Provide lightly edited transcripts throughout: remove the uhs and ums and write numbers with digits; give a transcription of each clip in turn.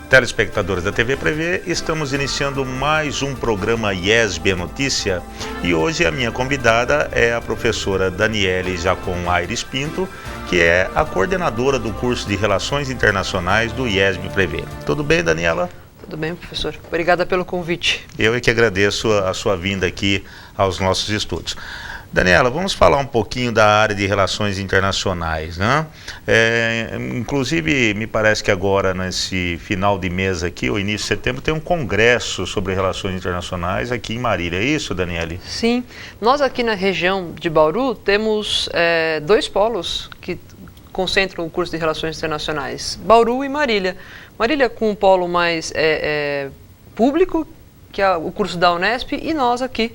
Telespectadores da TV Prevê, estamos iniciando mais um programa IESB Notícia e hoje a minha convidada é a professora Daniele Jacon Aires Pinto, que é a coordenadora do curso de Relações Internacionais do IESB Prevê. Tudo bem, Daniela? Tudo bem, professor. Obrigada pelo convite. Eu é que agradeço a sua vinda aqui aos nossos estudos. Daniela, vamos falar um pouquinho da área de relações internacionais, né? Inclusive, me parece que agora, nesse final de mês aqui, ou início de setembro, tem um congresso sobre relações internacionais aqui em Marília. É isso, Daniele? Sim. Nós aqui na região de Bauru temos dois polos que concentram o curso de relações internacionais, Bauru e Marília. Marília com um polo mais público, que é o curso da Unesp, e nós aqui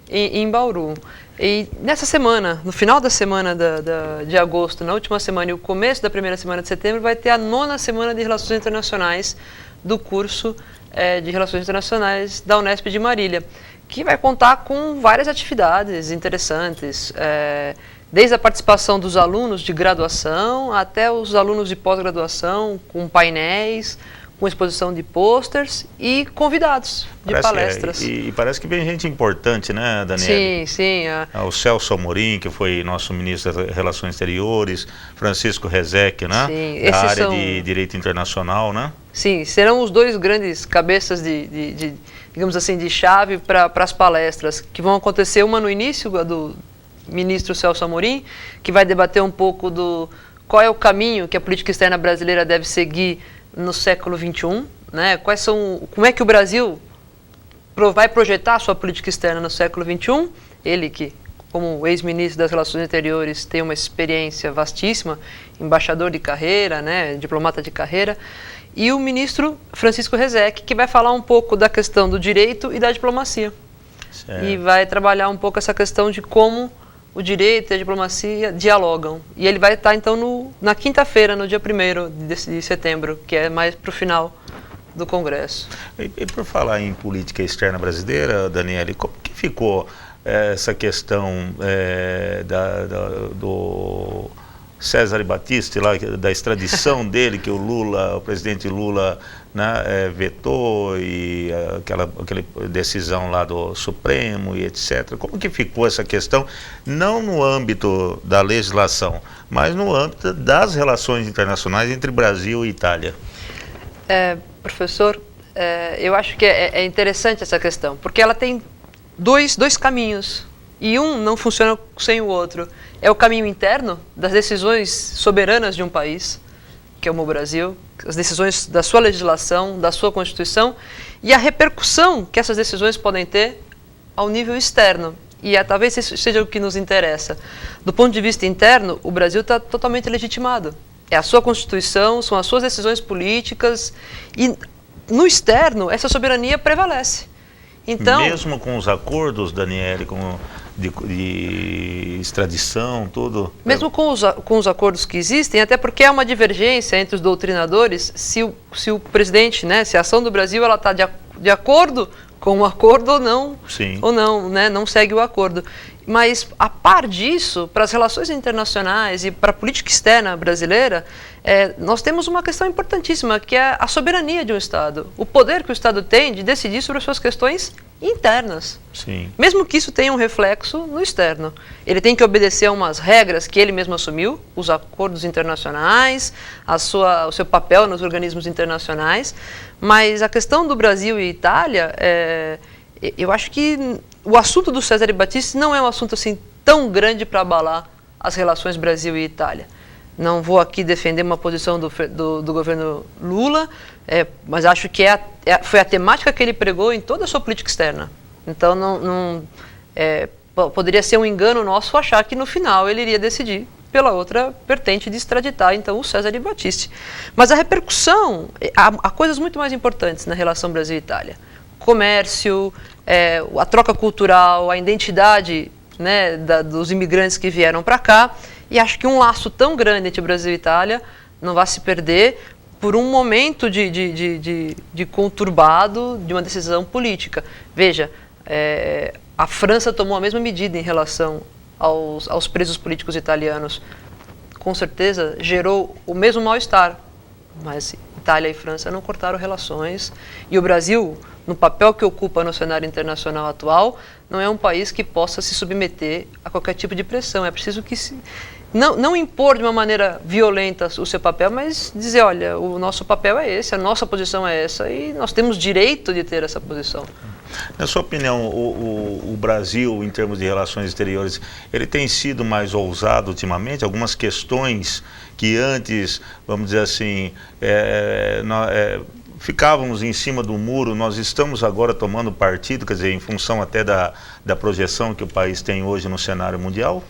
em Bauru. E nessa semana, no final da semana de agosto, na última semana e o começo da primeira semana de setembro, vai ter a 9ª semana de Relações Internacionais do curso de Relações Internacionais da Unesp de Marília, que vai contar com várias atividades interessantes, desde a participação dos alunos de graduação até os alunos de pós-graduação, com painéis, com exposição de posters e convidados de palestras. E parece que vem gente importante, né, Daniela? Sim. O Celso Amorim, que foi nosso ministro das Relações Exteriores, Francisco Rezec, né? Sim, da área de Direito Internacional, né? Sim, serão os dois grandes cabeças digamos assim, de chave para as palestras, que vão acontecer uma no início, a do ministro Celso Amorim, que vai debater um pouco do qual é o caminho que a política externa brasileira deve seguir no século XXI, né? Como é que o Brasil vai projetar a sua política externa no século XXI? Ele que, como ex-ministro das Relações Exteriores, tem uma experiência vastíssima, embaixador de carreira, né? Diplomata de carreira, e o ministro Francisco Rezec, que vai falar um pouco da questão do direito e da diplomacia. Certo. E vai trabalhar um pouco essa questão de como o direito e a diplomacia dialogam. E ele vai estar, então, na quinta-feira, no dia 1º de setembro, que é mais para o final do Congresso. E por falar em política externa brasileira, Daniele, como que ficou essa questão do Cesare Battisti, lá, da extradição dele, que o presidente Lula, né, vetou, e aquela decisão lá do Supremo e etc. Como que ficou essa questão, não no âmbito da legislação, mas no âmbito das relações internacionais entre Brasil e Itália? Professor, eu acho que é interessante essa questão, porque ela tem dois caminhos, e um não funciona sem o outro. É o caminho interno das decisões soberanas de um país, que é o Brasil, as decisões da sua legislação, da sua Constituição, e a repercussão que essas decisões podem ter ao nível externo. E talvez isso seja o que nos interessa. Do ponto de vista interno, o Brasil está totalmente legitimado. É a sua Constituição, são as suas decisões políticas, e no externo essa soberania prevalece. Então, mesmo com os acordos, Daniele, de extradição, tudo? Mesmo com os acordos que existem, até porque há uma divergência entre os doutrinadores se o presidente, né, se a ação do Brasil está de acordo com o acordo ou não. Sim. Ou não, né, não segue o acordo. Mas, a par disso, para as relações internacionais e para a política externa brasileira, nós temos uma questão importantíssima, que é a soberania de um Estado. O poder que o Estado tem de decidir sobre as suas questões internas. Sim. Mesmo que isso tenha um reflexo no externo. Ele tem que obedecer a umas regras que ele mesmo assumiu, os acordos internacionais, o seu papel nos organismos internacionais. Mas a questão do Brasil e Itália, eu acho que o assunto do Cesare Battisti não é um assunto assim tão grande para abalar as relações Brasil e Itália. Não vou aqui defender uma posição do governo Lula, mas acho que foi a temática que ele pregou em toda a sua política externa. Então, poderia ser um engano nosso achar que no final ele iria decidir pela outra vertente de extraditar, então, o Cesare Battisti. Mas a repercussão, há coisas muito mais importantes na relação Brasil e Itália. Comércio, a troca cultural, a identidade, né, dos imigrantes que vieram para cá, e acho que um laço tão grande entre Brasil e Itália não vai se perder por um momento de conturbado de uma decisão política. Veja, a França tomou a mesma medida em relação aos presos políticos italianos. Com certeza gerou o mesmo mal-estar, mas Itália e França não cortaram relações. E o Brasil, no papel que ocupa no cenário internacional atual, não é um país que possa se submeter a qualquer tipo de pressão. É preciso que não impor de uma maneira violenta o seu papel, mas dizer, olha, o nosso papel é esse, a nossa posição é essa e nós temos direito de ter essa posição. Na sua opinião, o Brasil, em termos de relações exteriores, ele tem sido mais ousado ultimamente? Algumas questões que antes, vamos dizer assim, ficávamos em cima do muro, nós estamos agora tomando partido, quer dizer, em função até da projeção que o país tem hoje no cenário mundial?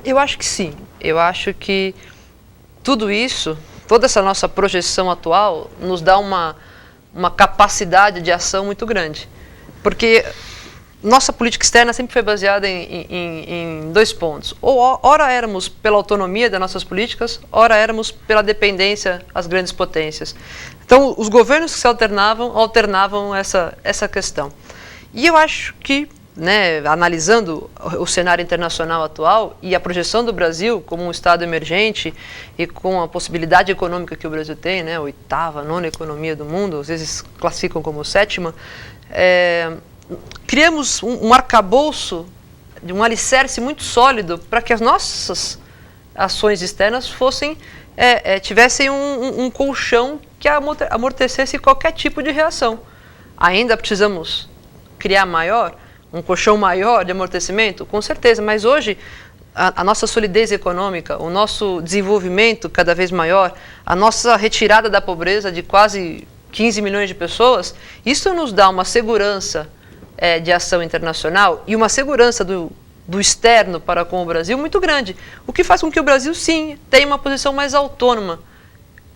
Eu acho que sim. Eu acho que tudo isso, toda essa nossa projeção atual, nos dá uma capacidade de ação muito grande. Porque nossa política externa sempre foi baseada em dois pontos. Ou ora éramos pela autonomia das nossas políticas, ora éramos pela dependência às grandes potências. Então, os governos que se alternavam essa questão. E eu acho que, analisando o cenário internacional atual e a projeção do Brasil como um Estado emergente e com a possibilidade econômica que o Brasil tem, oitava, nona economia do mundo, às vezes classificam como sétima, criamos um arcabouço, um alicerce muito sólido para que as nossas ações externas tivessem um colchão que amortecesse qualquer tipo de reação. Ainda precisamos criar um colchão maior de amortecimento? Com certeza, mas hoje a nossa solidez econômica, o nosso desenvolvimento cada vez maior, a nossa retirada da pobreza de quase 15 milhões de pessoas, isso nos dá uma segurança de ação internacional e uma segurança do externo para com o Brasil muito grande, o que faz com que o Brasil, sim, tenha uma posição mais autônoma,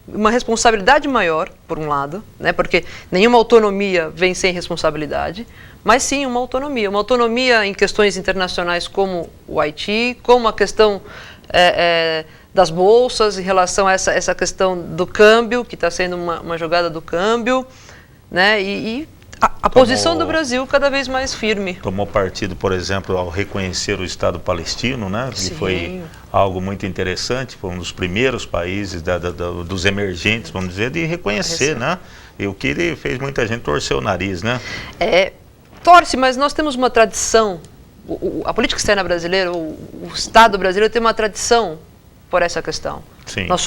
uma responsabilidade maior, por um lado, porque nenhuma autonomia vem sem responsabilidade, mas sim uma autonomia em questões internacionais como o Haiti, como a questão das bolsas, em relação a essa questão do câmbio, que está sendo uma jogada do câmbio, e a posição do Brasil cada vez mais firme. Tomou partido, por exemplo, ao reconhecer o Estado palestino, que foi algo muito interessante, foi um dos primeiros países dos emergentes, vamos dizer, de reconhecer, e o que ele fez, muita gente torceu o nariz, Torce, mas nós temos uma tradição, a política externa brasileira, o Estado brasileiro tem uma tradição por essa questão. Sim. Nós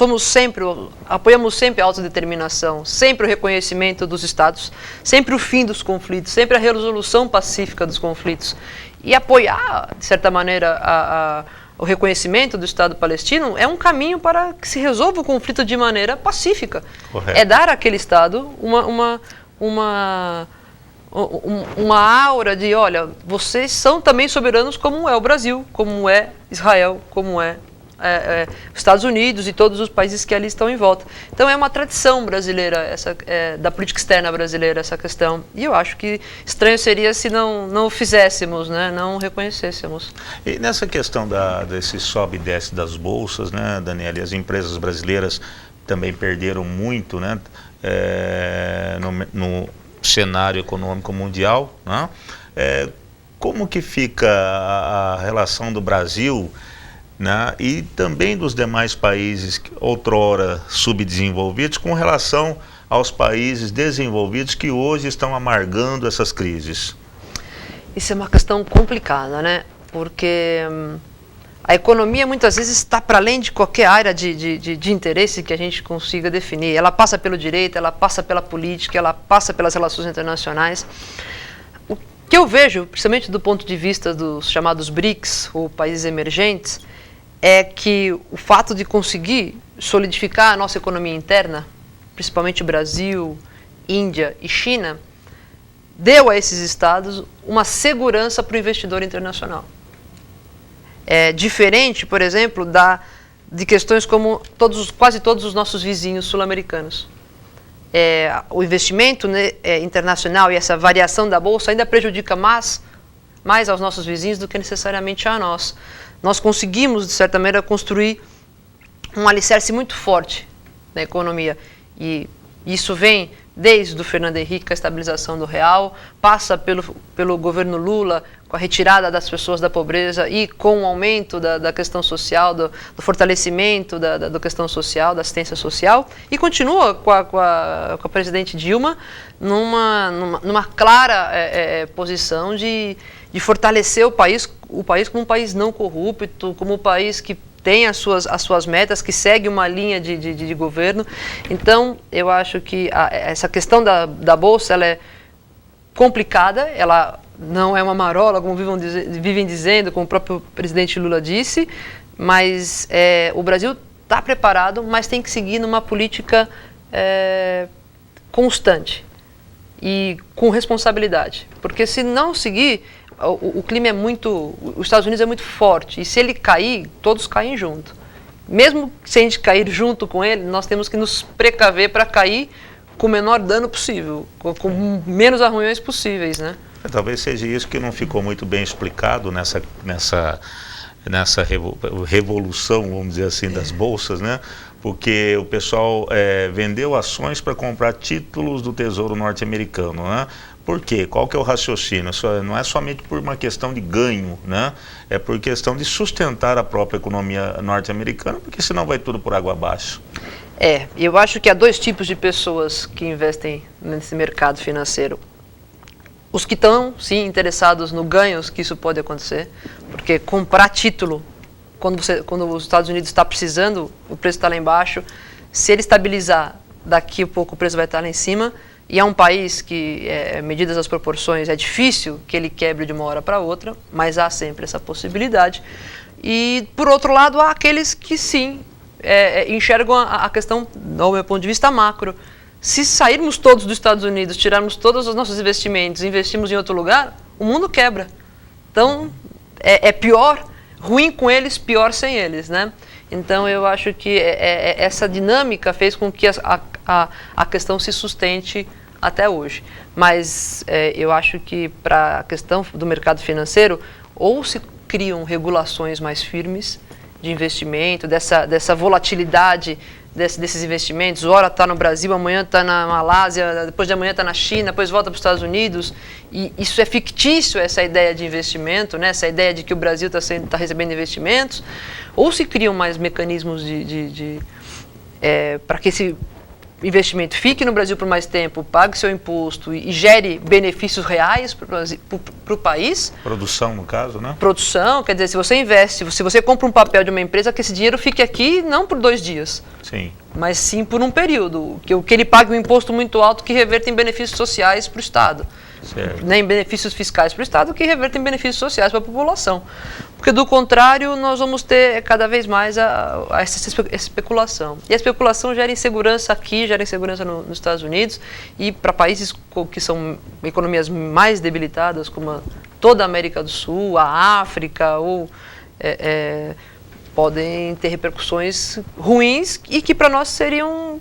apoiamos sempre a autodeterminação, sempre o reconhecimento dos Estados, sempre o fim dos conflitos, sempre a resolução pacífica dos conflitos. E apoiar, de certa maneira, o reconhecimento do Estado palestino é um caminho para que se resolva o conflito de maneira pacífica. Correto. É dar àquele Estado uma aura de, olha, vocês são também soberanos como é o Brasil, como é Israel, como é os Estados Unidos e todos os países que ali estão em volta. Então é uma tradição brasileira, da política externa brasileira, essa questão. E eu acho que estranho seria se não o fizéssemos, não o reconhecêssemos. E nessa questão desse sobe e desce das bolsas, Daniela, as empresas brasileiras também perderam muito, no cenário econômico mundial, como que fica a relação do Brasil e também dos demais países outrora subdesenvolvidos com relação aos países desenvolvidos que hoje estão amargando essas crises? Isso é uma questão complicada, porque a economia muitas vezes está para além de qualquer área de interesse que a gente consiga definir. Ela passa pelo direito, ela passa pela política, ela passa pelas relações internacionais. O que eu vejo, principalmente do ponto de vista dos chamados BRICS, ou países emergentes, é que o fato de conseguir solidificar a nossa economia interna, principalmente Brasil, Índia e China, deu a esses estados uma segurança para o investidor internacional. É diferente, por exemplo, de questões como quase todos os nossos vizinhos sul-americanos. O investimento internacional e essa variação da bolsa ainda prejudica mais aos nossos vizinhos do que necessariamente a nós. Nós conseguimos, de certa maneira, construir um alicerce muito forte na economia. E isso vem desde o Fernando Henrique, com a estabilização do real, passa pelo governo Lula, com a retirada das pessoas da pobreza e com o aumento da questão social, do fortalecimento da questão social, da assistência social, e continua com a presidente Dilma numa clara posição de fortalecer o país como um país não corrupto, como um país que tem as suas metas, que segue uma linha de governo. Então, eu acho que essa questão da Bolsa, ela é complicada, ela não é uma marola, como vivem dizendo, como o próprio presidente Lula disse, mas o Brasil está preparado, mas tem que seguir numa política constante e com responsabilidade, porque se não seguir, o clima os Estados Unidos é muito forte, e se ele cair, todos caem junto. Mesmo se a gente cair junto com ele, nós temos que nos precaver para cair com o menor dano possível, com menos arranhões possíveis, né? Talvez seja isso que não ficou muito bem explicado nessa revolução, vamos dizer assim, das bolsas, né? Porque o pessoal vendeu ações para comprar títulos do Tesouro norte-americano, né? Por quê? Qual que é o raciocínio? Não é somente por uma questão de ganho, né? É por questão de sustentar a própria economia norte-americana, porque senão vai tudo por água abaixo. Eu acho que há dois tipos de pessoas que investem nesse mercado financeiro. Os que estão, sim, interessados no ganhos que isso pode acontecer, porque comprar título, quando os Estados Unidos está precisando, o preço está lá embaixo, se ele estabilizar, daqui a pouco o preço vai estar lá em cima, e é um país que, medidas as proporções, é difícil que ele quebre de uma hora para outra, mas há sempre essa possibilidade. E, por outro lado, há aqueles que, sim, enxergam a questão, do meu ponto de vista, macro. Se sairmos todos dos Estados Unidos, tirarmos todos os nossos investimentos, investirmos em outro lugar, o mundo quebra. Então, é pior, ruim com eles, pior sem eles, né? Então, eu acho que essa dinâmica fez com que a questão se sustente até hoje. Mas eu acho que para a questão do mercado financeiro, ou se criam regulações mais firmes de investimento, dessa volatilidade desses investimentos, ora está no Brasil, amanhã está na Malásia, depois de amanhã está na China, depois volta para os Estados Unidos, e isso é fictício, essa ideia de investimento, né? Essa ideia de que o Brasil está recebendo investimentos, ou se criam mais mecanismos para que esse investimento fique no Brasil por mais tempo, pague seu imposto e gere benefícios reais para o país. Produção, no caso, né? Produção, quer dizer, se você investe, se você compra um papel de uma empresa, que esse dinheiro fique aqui não por 2 dias, sim, mas sim por um período, que ele pague um imposto muito alto que reverta em benefícios sociais para o Estado. Certo. Nem benefícios fiscais para o Estado, que revertem benefícios sociais para a população. Porque, do contrário, nós vamos ter cada vez mais essa especulação. E a especulação gera insegurança aqui, gera insegurança nos Estados Unidos, e para países que são economias mais debilitadas, como toda a América do Sul, a África, podem ter repercussões ruins e que para nós seria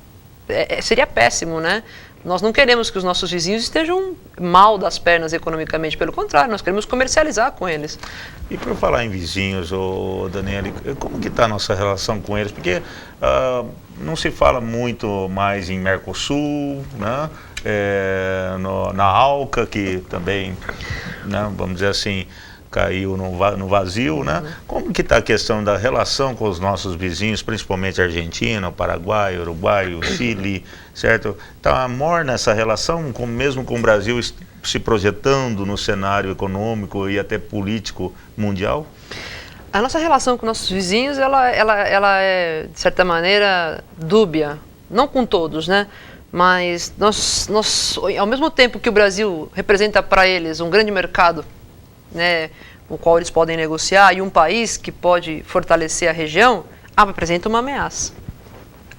péssimo, né? Nós não queremos que os nossos vizinhos estejam mal das pernas economicamente, pelo contrário, nós queremos comercializar com eles. E por falar em vizinhos, Daniele, como que está a nossa relação com eles? Porque não se fala muito mais em Mercosul, né? Na ALCA, que também, né, vamos dizer assim, caiu no vazio, né? Como que está a questão da relação com os nossos vizinhos, principalmente a Argentina, o Paraguai, o Uruguai, o Chile, certo? Está morna essa relação, mesmo com o Brasil se projetando no cenário econômico e até político mundial? A nossa relação com nossos vizinhos, ela é, de certa maneira, dúbia. Não com todos, né? Mas nós, ao mesmo tempo que o Brasil representa para eles um grande mercado, né, o qual eles podem negociar, e um país que pode fortalecer a região, apresenta uma ameaça.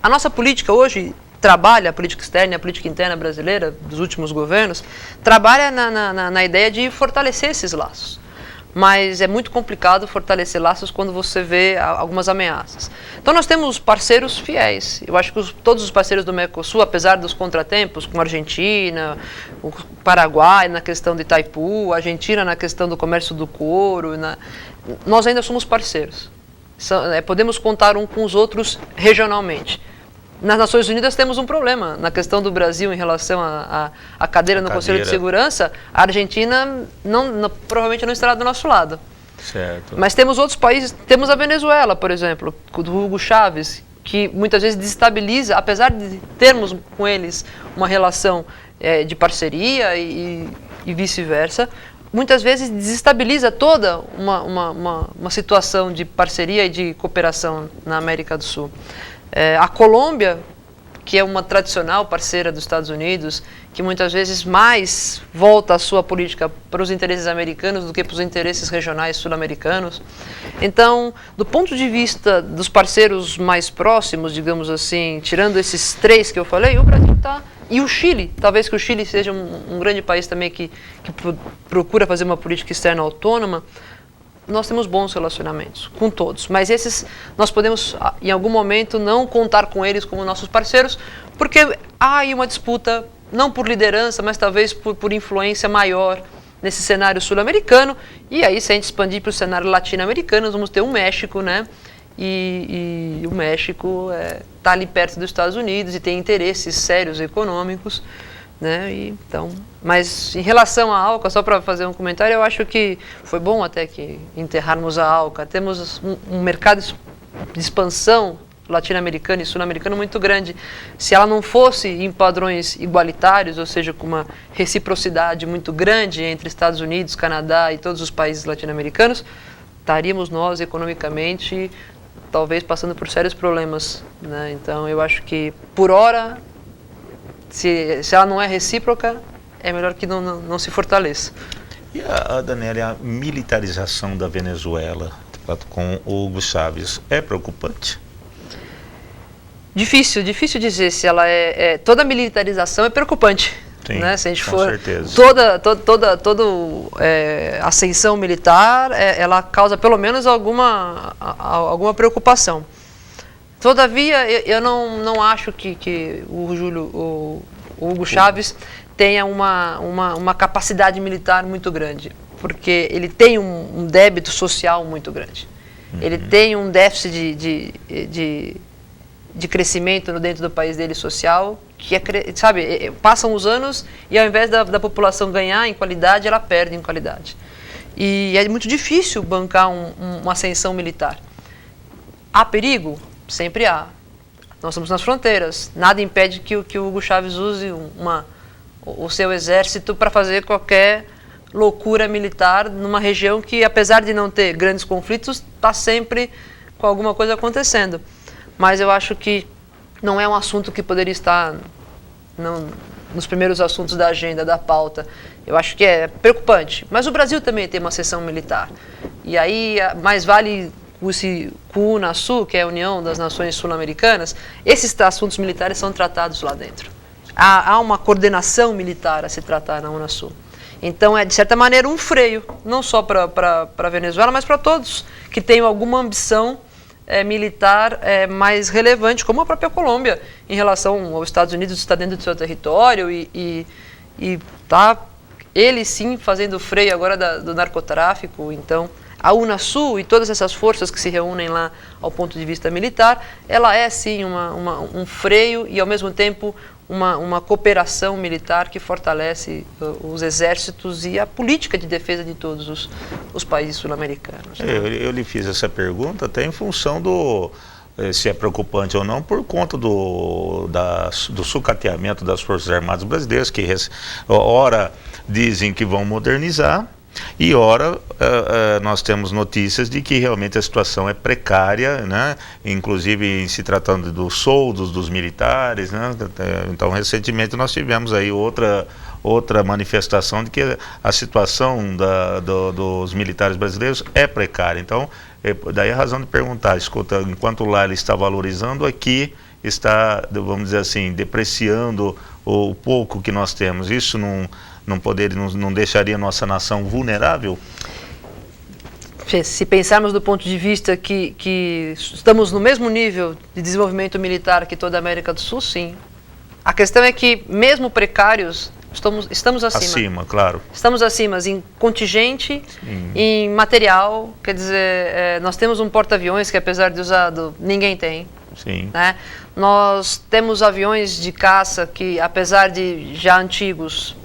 A nossa política hoje trabalha, a política externa e a política interna brasileira, dos últimos governos, trabalha na ideia de fortalecer esses laços. Mas é muito complicado fortalecer laços quando você vê algumas ameaças. Então nós temos parceiros fiéis. Eu acho que todos os parceiros do Mercosul, apesar dos contratempos, como a Argentina, o Paraguai na questão de Itaipu, a Argentina na questão do comércio do couro, nós ainda somos parceiros. Podemos contar um com os outros regionalmente. nas Nações Unidas temos um problema. Na questão do Brasil em relação à cadeira no Conselho de Segurança, a Argentina provavelmente não estará do nosso lado. Certo. Mas temos outros países, temos a Venezuela, por exemplo, do Hugo Chávez, que muitas vezes desestabiliza, apesar de termos com eles uma relação de parceria e vice-versa, muitas vezes desestabiliza toda uma situação de parceria e de cooperação na América do Sul. A Colômbia, que é uma tradicional parceira dos Estados Unidos, que muitas vezes mais volta a sua política para os interesses americanos do que para os interesses regionais sul-americanos. Então, do ponto de vista dos parceiros mais próximos, digamos assim, tirando esses três que eu falei, o Brasil está... E o Chile, talvez que o Chile seja um grande país também que procura fazer uma política externa autônoma. Nós temos bons relacionamentos com todos, mas esses nós podemos, em algum momento, não contar com eles como nossos parceiros, porque há aí uma disputa, não por liderança, mas talvez por influência maior nesse cenário sul-americano, e aí se a gente expandir para o cenário latino-americano, nós vamos ter o México, né? E o México está ali perto dos Estados Unidos e tem interesses sérios econômicos, né? Então, mas em relação à ALCA, só para fazer um comentário, eu acho que foi bom até que enterrarmos a ALCA. Temos um mercado de expansão latino-americano e sul-americano muito grande. Se ela não fosse em padrões igualitários, ou seja, com uma reciprocidade muito grande entre Estados Unidos, Canadá e todos os países latino-americanos, estaríamos nós economicamente talvez passando por sérios problemas, né? Então eu acho que por hora, se ela não é recíproca, é melhor que não se fortaleça. E Daniela, a militarização da Venezuela com o Hugo Chávez é preocupante? Difícil dizer se ela toda militarização é preocupante. Sim, né? Se a gente com for certeza. Toda ascensão militar, ela causa pelo menos alguma preocupação. Todavia, eu não acho que o Hugo Chávez tenha uma capacidade militar muito grande, porque ele tem um débito social muito grande. Ele tem um déficit de crescimento dentro do país dele social, que sabe, passam os anos e ao invés da população ganhar em qualidade, ela perde em qualidade. E é muito difícil bancar uma ascensão militar. Há perigo? Sempre há. Nós estamos nas fronteiras. Nada impede que o Hugo Chávez use o seu exército para fazer qualquer loucura militar numa região que, apesar de não ter grandes conflitos, está sempre com alguma coisa acontecendo. Mas eu acho que não é um assunto que poderia estar nos primeiros assuntos da agenda, da pauta. Eu acho que é preocupante. Mas o Brasil também tem uma seção militar. E aí, mais vale com o UNASUL, que é a União das Nações Sul-Americanas, esses assuntos militares são tratados lá dentro. Há uma coordenação militar a se tratar na UNASUL. Então, é, de certa maneira, um freio, não só para a Venezuela, mas para todos que tenham alguma ambição militar mais relevante, como a própria Colômbia, em relação aos Estados Unidos, está dentro do seu território e está, ele sim, fazendo freio agora do narcotráfico. Então, a UNASUL e todas essas forças que se reúnem lá ao ponto de vista militar, ela é sim um freio e, ao mesmo tempo, uma cooperação militar que fortalece os exércitos e a política de defesa de todos os países sul-americanos. Né? Eu lhe fiz essa pergunta até em função se é preocupante ou não, por conta do sucateamento das Forças Armadas brasileiras, que ora dizem que vão modernizar, e ora nós temos notícias de que realmente a situação é precária, né? Inclusive em se tratando dos soldos dos militares, né? Então recentemente nós tivemos aí outra manifestação de que a situação dos militares brasileiros é precária. Então daí a razão de perguntar, escuta, enquanto lá ele está valorizando, aqui está, vamos dizer assim, depreciando o pouco que nós temos. Isso não deixaria a nossa nação vulnerável? Se pensarmos do ponto de vista que estamos no mesmo nível de desenvolvimento militar que toda a América do Sul, sim. A questão é que, mesmo precários, estamos acima. Acima, claro. Estamos acima em contingente, em material. Quer dizer, nós temos um porta-aviões que, apesar de usado, ninguém tem. Sim. Né? Nós temos aviões de caça que, apesar de já antigos,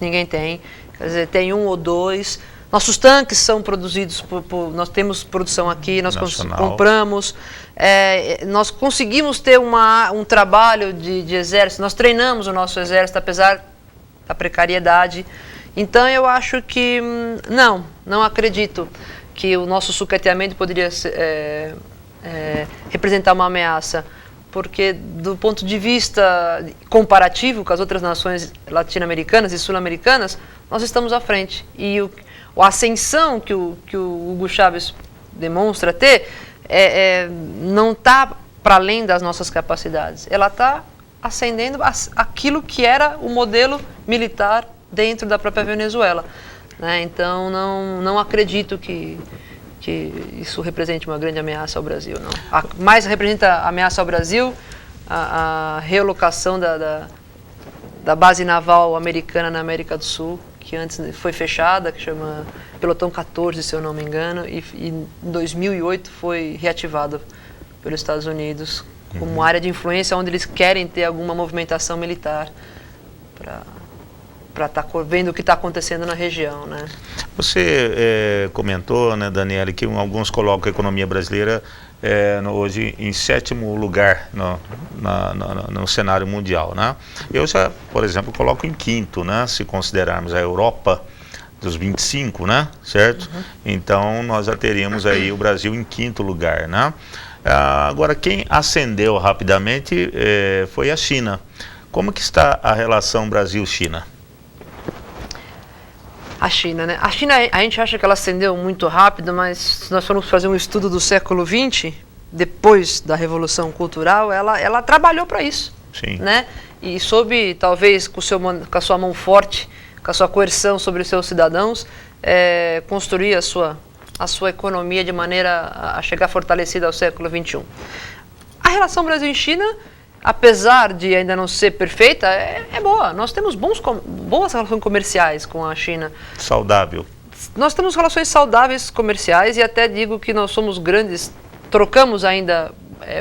ninguém tem. Quer dizer, tem um ou dois. Nossos tanques são produzidos nós temos produção aqui, nós compramos. Nós conseguimos ter um trabalho de exército, nós treinamos o nosso exército, apesar da precariedade. Então, eu acho que, não acredito que o nosso sucateamento poderia representar uma ameaça, porque do ponto de vista comparativo com as outras nações latino-americanas e sul-americanas, nós estamos à frente. E a ascensão que o Hugo Chávez demonstra ter não está para além das nossas capacidades. Ela está ascendendo aquilo que era o modelo militar dentro da própria Venezuela, né? Então, não acredito que isso represente uma grande ameaça ao Brasil, não. Mais representa ameaça ao Brasil a realocação da base naval americana na América do Sul, que antes foi fechada, que chama Pelotão 14, se eu não me engano, e em 2008 foi reativada pelos Estados Unidos como área de influência onde eles querem ter alguma movimentação militar para estar vendo o que está acontecendo na região, né? Você comentou, né, Daniele, que alguns colocam a economia brasileira hoje em 7º lugar no cenário mundial, né? Eu já, por exemplo, coloco em 5º, né, se considerarmos a Europa dos 25, né, certo? Então, nós já teríamos aí o Brasil em 5º lugar, né? Agora, quem ascendeu rapidamente foi a China. Como que está a relação Brasil-China? A China, né? A China, a gente acha que ela ascendeu muito rápido, mas se nós formos fazer um estudo do século XX, depois da Revolução Cultural, ela trabalhou para isso. Sim. Né? E soube, talvez, com a sua mão forte, com a sua coerção sobre os seus cidadãos, construir a sua economia de maneira a chegar fortalecida ao século XXI. A relação Brasil e China, apesar de ainda não ser perfeita, é boa. Nós temos boas relações comerciais com a China. Saudável. Nós temos relações saudáveis comerciais e até digo que nós somos grandes, trocamos ainda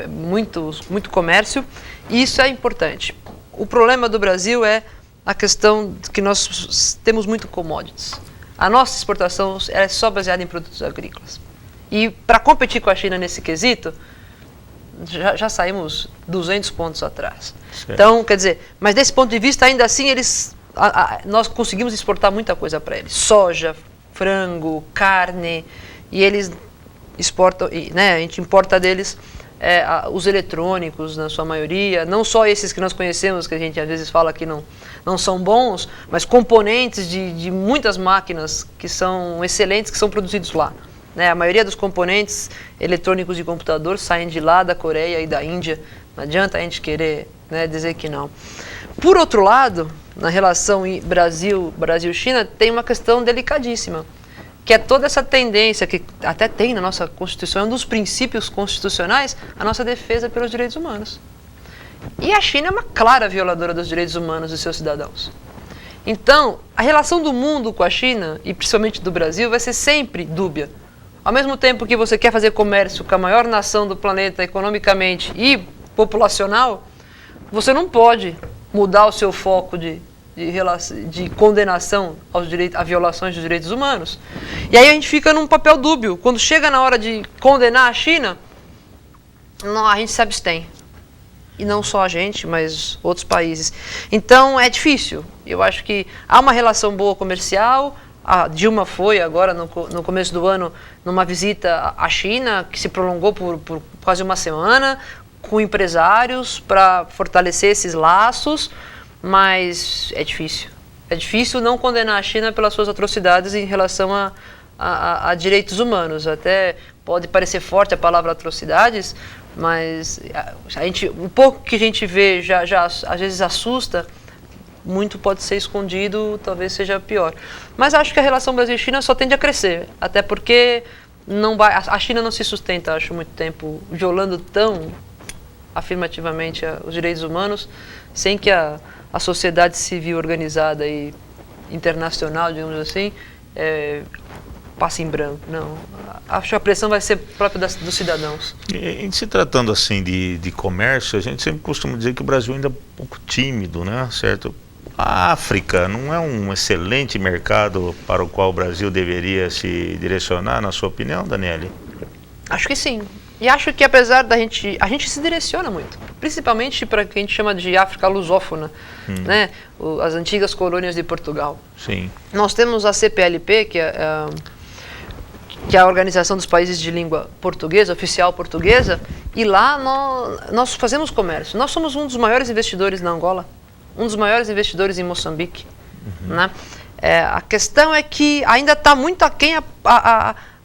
muito comércio e isso é importante. O problema do Brasil é a questão de que nós temos muito commodities. A nossa exportação é só baseada em produtos agrícolas. E para competir com a China nesse quesito, já saímos 200 pontos atrás. Certo. Então, quer dizer, mas desse ponto de vista, ainda assim, nós conseguimos exportar muita coisa para eles. Soja, frango, carne, e eles exportam, né, a gente importa deles os eletrônicos, na sua maioria, não só esses que nós conhecemos, que a gente às vezes fala que não são bons, mas componentes de muitas máquinas que são excelentes, que são produzidos lá. A maioria dos componentes eletrônicos de computador saem de lá, da Coreia e da Índia. Não adianta a gente querer, né, dizer que não. Por outro lado, na relação Brasil-China, tem uma questão delicadíssima, que é toda essa tendência, que até tem na nossa Constituição, é um dos princípios constitucionais, a nossa defesa pelos direitos humanos. E a China é uma clara violadora dos direitos humanos dos seus cidadãos. Então, a relação do mundo com a China, e principalmente do Brasil, vai ser sempre dúbia. Ao mesmo tempo que você quer fazer comércio com a maior nação do planeta economicamente e populacional, você não pode mudar o seu foco de condenação a violações dos direitos humanos. E aí a gente fica num papel dúbio. Quando chega na hora de condenar a China, a gente se abstém. E não só a gente, mas outros países. Então é difícil. Eu acho que há uma relação boa comercial. A Dilma foi agora, no começo do ano, numa visita à China, que se prolongou por quase uma semana, com empresários para fortalecer esses laços, mas é difícil. É difícil não condenar a China pelas suas atrocidades em relação a direitos humanos. Até pode parecer forte a palavra atrocidades, mas o pouco que a gente vê já às vezes assusta. Muito pode ser escondido, talvez seja pior. Mas acho que a relação Brasil e China só tende a crescer, até porque a China não se sustenta, acho, muito tempo violando tão afirmativamente os direitos humanos, sem que a sociedade civil organizada e internacional, digamos assim, passe em branco, não. Acho que a pressão vai ser própria dos cidadãos. Em se tratando assim de comércio, a gente sempre costuma dizer que o Brasil ainda é um pouco tímido, né, certo? A África não é um excelente mercado para o qual o Brasil deveria se direcionar, na sua opinião, Daniele? Acho que sim. E acho que apesar a gente se direciona muito, principalmente para o que a gente chama de África lusófona, né? As antigas colônias de Portugal. Sim. Nós temos a CPLP, que é a Organização dos Países de Língua Portuguesa, oficial portuguesa, e lá nós fazemos comércio. Nós somos um dos maiores investidores na Angola, um dos maiores investidores em Moçambique. Né? A questão é que ainda está muito aquém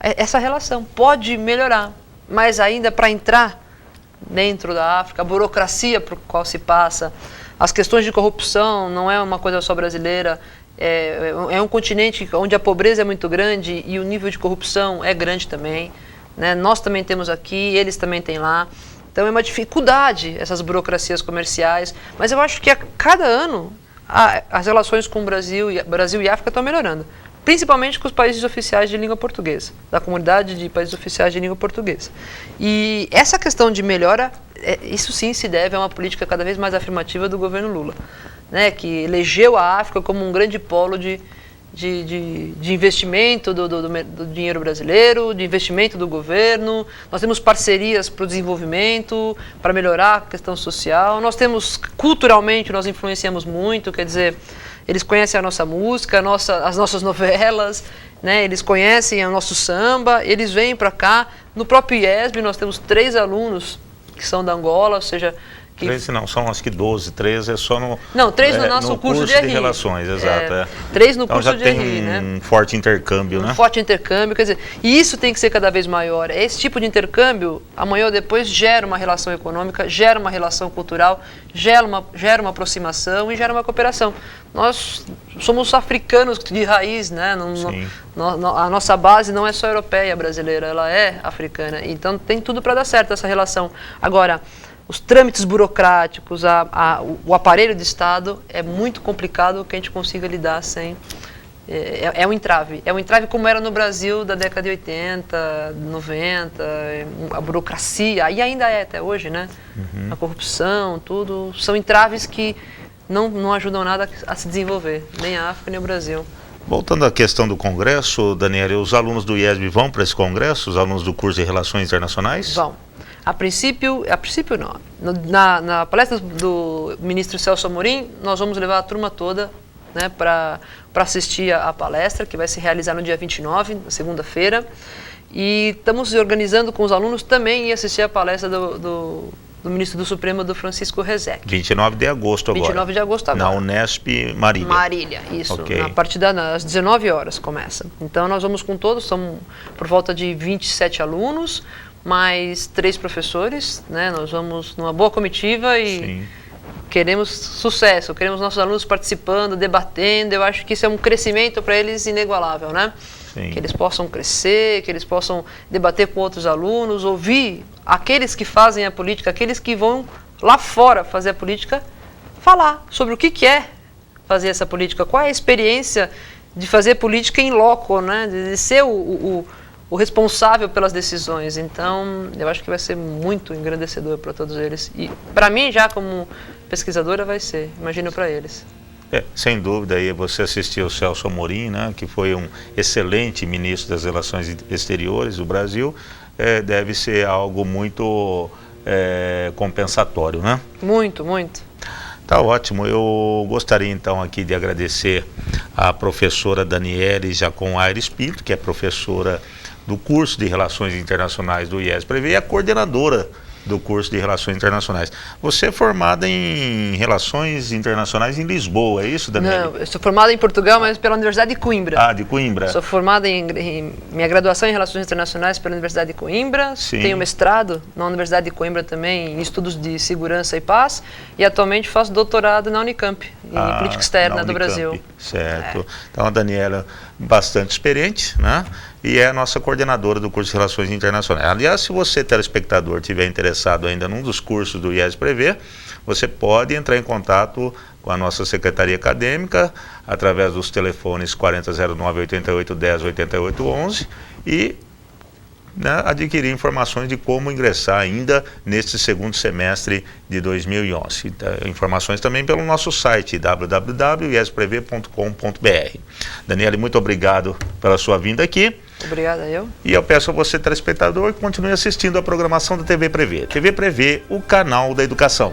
essa relação. Pode melhorar, mas ainda para entrar dentro da África, a burocracia por qual se passa, as questões de corrupção, não é uma coisa só brasileira, é um continente onde a pobreza é muito grande e o nível de corrupção é grande também. Né? Nós também temos aqui, eles também têm lá. Então é uma dificuldade essas burocracias comerciais, mas eu acho que a cada ano as relações com o Brasil e África estão melhorando, principalmente com os países oficiais de língua portuguesa, da comunidade de países oficiais de língua portuguesa. E essa questão de melhora, isso sim se deve a uma política cada vez mais afirmativa do governo Lula, né, que elegeu a África como um grande polo de investimento do dinheiro brasileiro, de investimento do governo. Nós temos parcerias para o desenvolvimento, para melhorar a questão social. Nós temos, culturalmente, nós influenciamos muito, quer dizer, eles conhecem a nossa música, as nossas novelas, né? Eles conhecem o nosso samba, eles vêm para cá. No próprio IESB nós temos 3 alunos que são da Angola, ou seja... 13 não, são acho que 12, 13 é só no... Não, 3 no nosso curso de RI. Relações, exato. 3 no então curso de RI, né? né? Um forte intercâmbio, né? Um forte intercâmbio, quer dizer, e isso tem que ser cada vez maior. Esse tipo de intercâmbio, amanhã ou depois, gera uma relação econômica, gera uma relação cultural, gera uma aproximação e gera uma cooperação. Nós somos africanos de raiz, né? A nossa base não é só europeia, brasileira, ela é africana. Então tem tudo para dar certo essa relação. Agora, os trâmites burocráticos, o aparelho de Estado, é muito complicado que a gente consiga lidar sem... É um entrave. É um entrave como era no Brasil da década de 80, 90, a burocracia, e ainda é até hoje, né? A corrupção, tudo, são entraves que não ajudam nada a se desenvolver, nem a África nem o Brasil. Voltando à questão do Congresso, Daniele, os alunos do IESB vão para esse Congresso, os alunos do curso de Relações Internacionais? Vão. A princípio não. Na palestra do ministro Celso Amorim, nós vamos levar a turma toda, né, para assistir a palestra, que vai se realizar no dia 29, na segunda-feira. E estamos organizando com os alunos também ir assistir a palestra do ministro do Supremo, do Francisco Rezec. 29 de agosto agora. 29 de agosto agora. Na Unesp Marília. Marília, isso. Okay. A partir das 19 horas começa. Então nós vamos com todos, são por volta de 27 alunos, mais 3 professores, né? Nós vamos numa boa comitiva e sim, queremos sucesso, queremos nossos alunos participando, debatendo. Eu acho que isso é um crescimento para eles inigualável, né? Sim. Que eles possam crescer, que eles possam debater com outros alunos, ouvir aqueles que fazem a política, aqueles que vão lá fora fazer a política, falar sobre o que é fazer essa política, qual é a experiência de fazer política em loco, né? De ser o responsável pelas decisões. Então, eu acho que vai ser muito engrandecedor para todos eles. E para mim, já como pesquisadora, vai ser. Imagino para eles. Sem dúvida, aí você assistiu o Celso Amorim, né, que foi um excelente ministro das Relações Exteriores do Brasil. Deve ser algo muito compensatório, né? Muito, muito. Tá ótimo. Eu gostaria então aqui de agradecer a professora Daniele Jacon Aires Pinto, que é professora do curso de Relações Internacionais do IESB e a coordenadora do curso de Relações Internacionais. Você é formada em Relações Internacionais em Lisboa, é isso, Daniela? Não, eu sou formada em Portugal, mas pela Universidade de Coimbra. Ah, de Coimbra. Sou formada em minha graduação em Relações Internacionais pela Universidade de Coimbra. Sim. Tenho mestrado na Universidade de Coimbra também em Estudos de Segurança e Paz e atualmente faço doutorado na Unicamp, em Política Externa do Brasil. Certo. Então a Daniela, bastante experiente, né? E é a nossa coordenadora do curso de Relações Internacionais. Aliás, se você, telespectador, estiver interessado ainda num dos cursos do IESB Prever, você pode entrar em contato com a nossa secretaria acadêmica, através dos telefones 4009 8810 8811 e adquirir informações de como ingressar ainda neste segundo semestre de 2011. Então, informações também pelo nosso site www.iesprev.com.br. Daniele, muito obrigado pela sua vinda aqui. Obrigada, eu. E eu peço a você, telespectador, que continue assistindo a programação da TV Prever. TV Prever, o canal da educação.